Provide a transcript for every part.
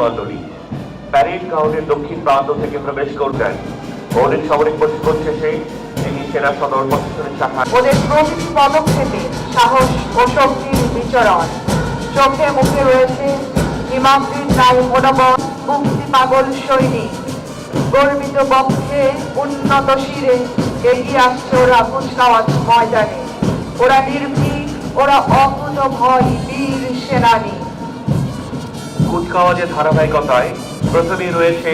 বন্দরী parade গ্রাউন্ডের দক্ষিণ প্রান্ত থেকে প্রবেশ করবেন। ওদের সামরিক প্রশিক্ষণ শেষে তিনি সেনা সদর প্রশাসনের শাখা। ওদের প্রতিটি পদক্ষেপে সাহস ও শক্তির বিচরণ। চোখে মুখে রয়েছে হিমাদ্রির ন্যায় মনোবল, মুক্তি পাগল সৈনিক। গর্বিত বক্ষে উন্নত শিরে এগিয়ে আসছে ওরা কুচকাওয়াজ ময়দানে। ওরা নির্ভীক, ওরা অকুত ভয় বীর সেনানী। কুচকাওয়াজের ধারাবাহিকতায় প্রথমেই রয়েছে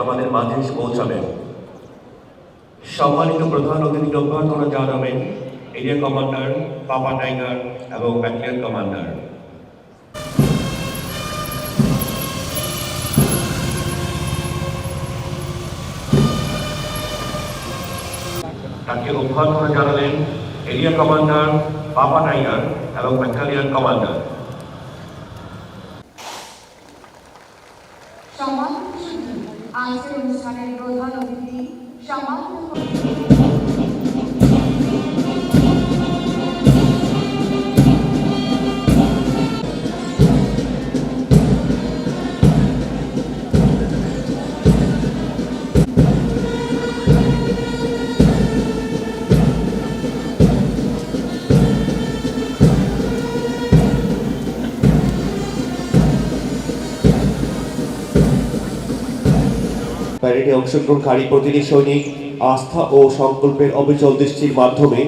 আমাদের মাঝে পৌঁছাবেন। সম্মানিত প্রধান অতিথি অভ্যর্থনা জানাবেন এরিয়া কমান্ডার, পাপা টাইগার এবং ব্যাটালিয়ন কমান্ডার। তাকে অভ্যর্থনা জানালেন এরিয়া কমান্ডার, পাপা টাইগার এবং ব্যাটালিয়ন কমান্ডার। আজকের অনুষ্ঠানের প্রধান অতিথি সম্মানিত প্যারেডে অংশগ্রহণকারী প্রতিটি সৈনিক আস্থা ও সংকল্পের অবিচল দৃষ্টির মাধ্যমে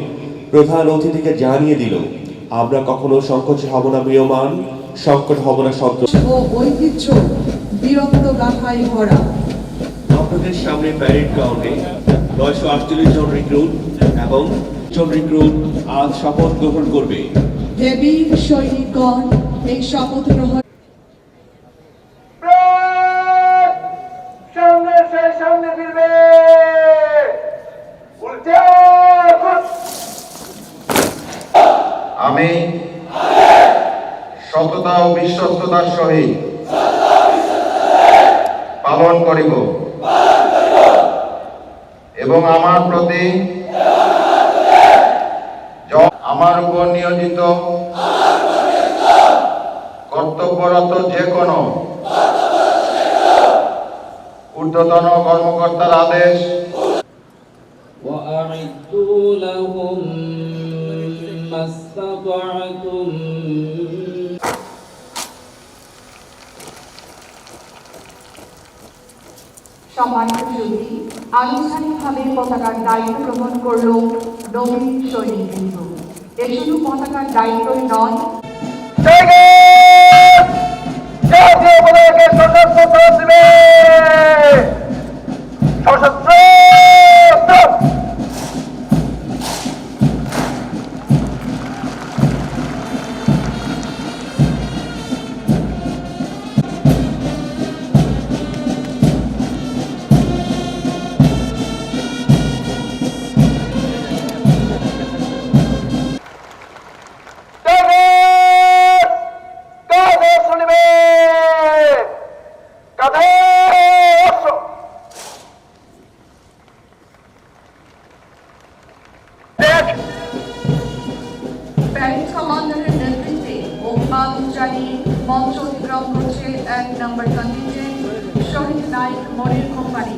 প্রধান অতিথিকে জানিয়ে দিল, আমরা কখনো সংকোচে হব না ম্রিয়মান, সংকট হব না সন্ত্রাস ও ঐতিহ্য বীরত্ব গাথায় ভরা। আপনাদের সামনে প্যারেড গ্রাউন্ডে 948 জন রিক্রুট এবং আজ শপথ গ্রহণ করবে। হে বীর সৈনিকগণ, এই শপথ গ্রহণ সামনে ফিরবে। আমি সততা ও বিশ্বস্ততার সহিত পালন করিব এবং আমার প্রতি আমার উপর নিয়োজিত কর্তব্যরত যে কোনো ঊর্ধ্বতন কর্মকর্তার আদেশ وأعدوا لهم ما استطعتم সম্মানিত সুধী, আনুষ্ঠানিকভাবে পতাকার দায়িত্ব গ্রহণ করল নবীন সৈনিকবৃন্দ। এ শুধু পতাকার দায়িত্বই নয়, প্যারেড কমান্ডারের নেতৃত্বে অভিবাদন জানিয়ে মঞ্চ অতিক্রম করছে 1 নম্বর কন্টিনজেন্ট শহীদ নাইক মনির কোম্পানি,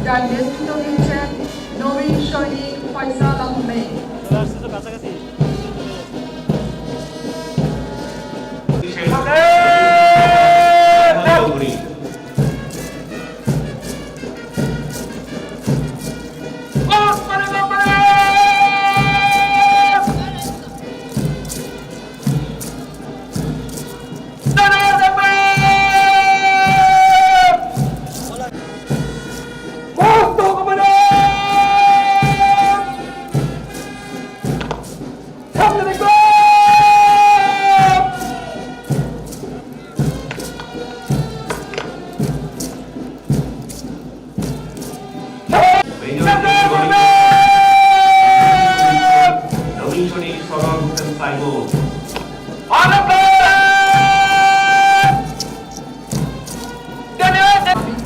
যার নেতৃত্ব দিচ্ছেন নবীন সৈনিক ফয়সাল আহমেদ।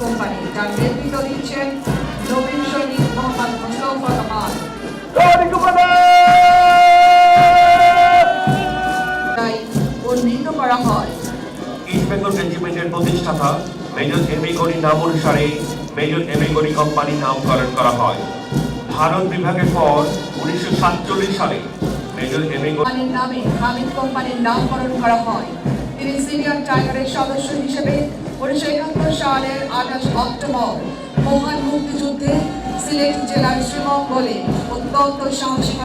কোম্পানি, যার নেতৃত্ব দিচ্ছেন নবীন সৈনিক মোহাম্মদ মোস্তফা কামাল। তাই উন্নীত করা হয়। ইস্ট বেঙ্গল রেজিমেন্টের প্রতিষ্ঠাতা মেজর এম এ গনি নাম অনুসারে major M A Gani company নামকরণ করা হয়। ভারত বিভাগের পর 1947 সালে মেজর এম এ গনি কোম্পানির নামে হামিদ কোম্পানির নামকরণ করা হয়। তিনি সিনিয়র টাইগারের সদস্য হিসেবে 1971 সালের 28 অক্টোবর মহান মুক্তিযুদ্ধে সিলেট জেলার শ্রীমঙ্গলে অত্যন্ত সাহসী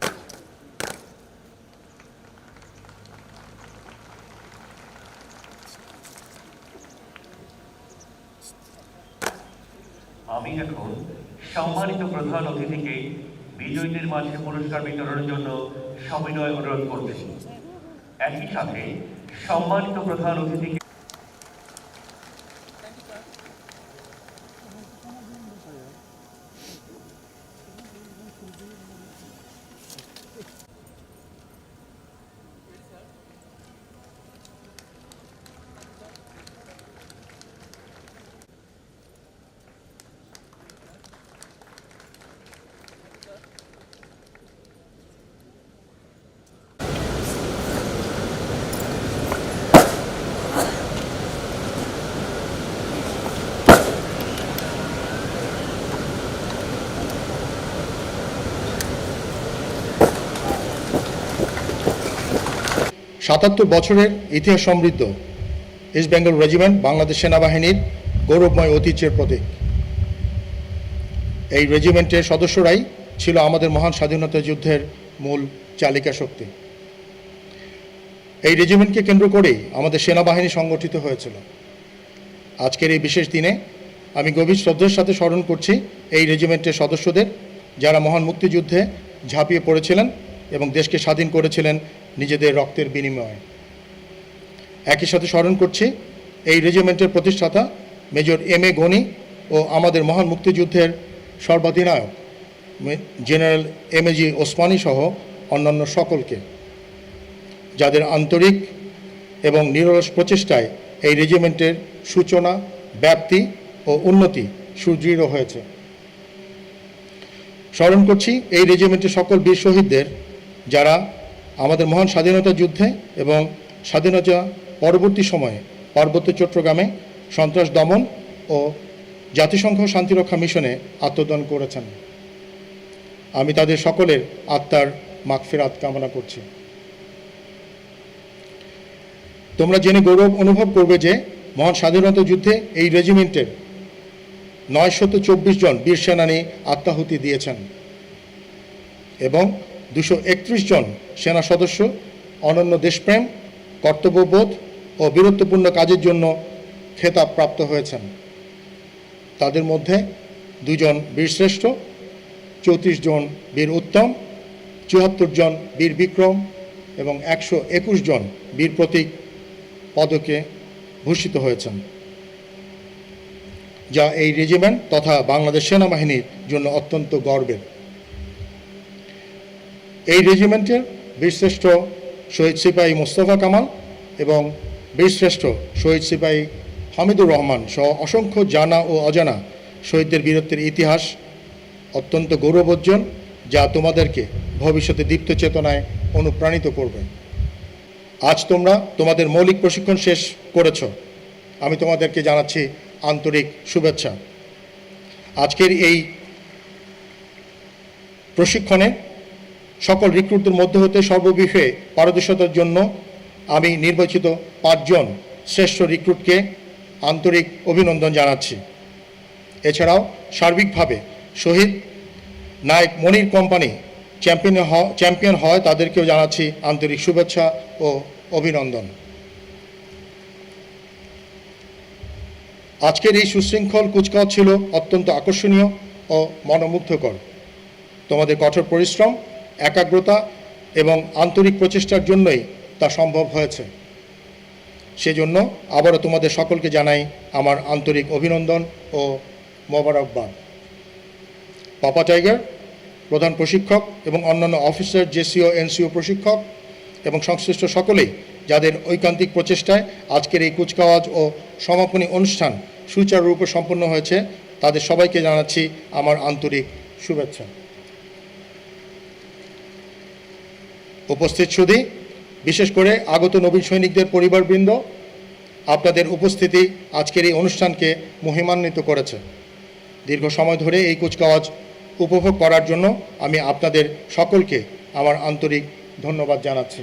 আমি এখন সম্মানিত প্রধান অতিথিকে বিজয়ীদের মাঝে পুরস্কার বিতরণের জন্য সবিনয় অনুরোধ করছি। একই সাথে সম্মানিত প্রধান অতিথিকে সাতাত্তর বছরের ইতিহাস সমৃদ্ধ ইস্ট বেঙ্গল রেজিমেন্ট বাংলাদেশ সেনাবাহিনীর গৌরবময় ঐতিহ্যের প্রতীক। এই রেজিমেন্টের সদস্যরাই ছিল আমাদের মহান স্বাধীনতা যুদ্ধের মূল চালিকা শক্তি। এই রেজিমেন্টকে কেন্দ্র করেই আমাদের সেনাবাহিনী সংগঠিত হয়েছিল। আজকের এই বিশেষ দিনে আমি গভীর শ্রদ্ধার সাথে স্মরণ করছি এই রেজিমেন্টের সদস্যদের, যারা মহান মুক্তিযুদ্ধে ঝাঁপিয়ে পড়েছিলেন এবং দেশকে স্বাধীন করেছিলেন নিজেদের রক্তের বিনিময়ে। একই সাথে স্মরণ করছি এই রেজিমেন্টের প্রতিষ্ঠাতা মেজর এম এ গনি ও আমাদের মহান মুক্তিযুদ্ধের সর্বাধিনায়ক জেনারেল এম এ জি ওসমানী সহ অন্যান্য সকলকে, যাদের আন্তরিক এবং নিরলস প্রচেষ্টায় এই রেজিমেন্টের সূচনা, ব্যাপ্তি ও উন্নতি সুদৃঢ় হয়েছে। স্মরণ করছি এই রেজিমেন্টের সকল বীর শহীদদের, যারা আমাদের মহান স্বাধীনতা যুদ্ধে এবং স্বাধীনতা পরবর্তী সময়ে পার্বত্য চট্টগ্রামে সন্ত্রাস দমন ও জাতিসংঘ শান্তিরক্ষা মিশনে আত্মদান করেছেন। আমি তাদের সকলের আত্মার মাগফিরাত কামনা করছি। তোমরা জেনে গৌরব অনুভব করবে যে মহান স্বাধীনতা যুদ্ধে এই রেজিমেন্টের 924 জন বীর সেনানী আত্মাহুতি দিয়েছেন এবং 231 জন সেনা সদস্য অনন্য দেশপ্রেম, কর্তব্যবোধ ও বীরত্বপূর্ণ কাজের জন্য খেতাব প্রাপ্ত হয়েছেন। তাদের মধ্যে 2 জন বীরশ্রেষ্ঠ, 34 জন বীর উত্তম, 74 জন বীর বিক্রম এবং 121 জন বীর প্রতীক পদকে ভূষিত হয়েছেন, যা এই রেজিমেন্ট তথা বাংলাদেশ সেনাবাহিনীর জন্য অত্যন্ত গর্বের। এই রেজিমেন্টের বীরশ্রেষ্ঠ শহীদ সিপাহী মোস্তফা কামাল এবং বীরশ্রেষ্ঠ শহীদ সিপাহী হামিদুর রহমান সহ অসংখ্য জানা ও অজানা শহীদদের বীরত্বের ইতিহাস অত্যন্ত গৌরবোজ্জ্বল, যা তোমাদেরকে ভবিষ্যতে দীপ্ত চেতনায় অনুপ্রাণিত করবে। আজ তোমরা তোমাদের মৌলিক প্রশিক্ষণ শেষ করেছ, আমি তোমাদেরকে জানাচ্ছি আন্তরিক শুভেচ্ছা। আজকের এই প্রশিক্ষণে সকল রিক্রুটদের মধ্যে হতে সর্ববিষয়ে পারদর্শিতার জন্য আমি নির্বাচিত 5 জন শ্রেষ্ঠ রিক্রুটকে আন্তরিক অভিনন্দন জানাচ্ছি। এছাড়াও সার্বিকভাবে শহীদ নায়ক মনির কোম্পানি চ্যাম্পিয়ন হয় তাদেরকেও জানাচ্ছি আন্তরিক শুভেচ্ছা ও অভিনন্দন। আজকের এই সুশৃঙ্খল কুচকাওয়াজ ছিল অত্যন্ত আকর্ষণীয় ও মনোমুগ্ধকর। তোমাদের কঠোর পরিশ্রম, একাগ্রতা এবং আন্তরিক প্রচেষ্টার জন্যই তা সম্ভব হয়েছে। সেজন্য আবারও তোমাদের সকলকে জানাই আমার আন্তরিক অভিনন্দন ও মোবারকবাদ। পাপা টাইগার, প্রধান প্রশিক্ষক এবং অন্যান্য অফিসার, জেসিও, এনসিও প্রশিক্ষক এবং সংশ্লিষ্ট সকলেই যাদের ঐকান্তিক প্রচেষ্টায় আজকের এই কুচকাওয়াজ ও সমাপনী অনুষ্ঠান সুচারুরূপে সম্পন্ন হয়েছে, তাদের সবাইকে জানাচ্ছি আমার আন্তরিক শুভেচ্ছা। উপস্থিত সুধী, বিশেষ করে আগত নবীন সৈনিকদের পরিবারবৃন্দ, আপনাদের উপস্থিতি আজকের এই অনুষ্ঠানকে মহিমান্বিত করেছে। দীর্ঘ সময় ধরে এই কুচকাওয়াজ উপভোগ করার জন্য আমি আপনাদের সকলকে আমার আন্তরিক ধন্যবাদ জানাচ্ছি।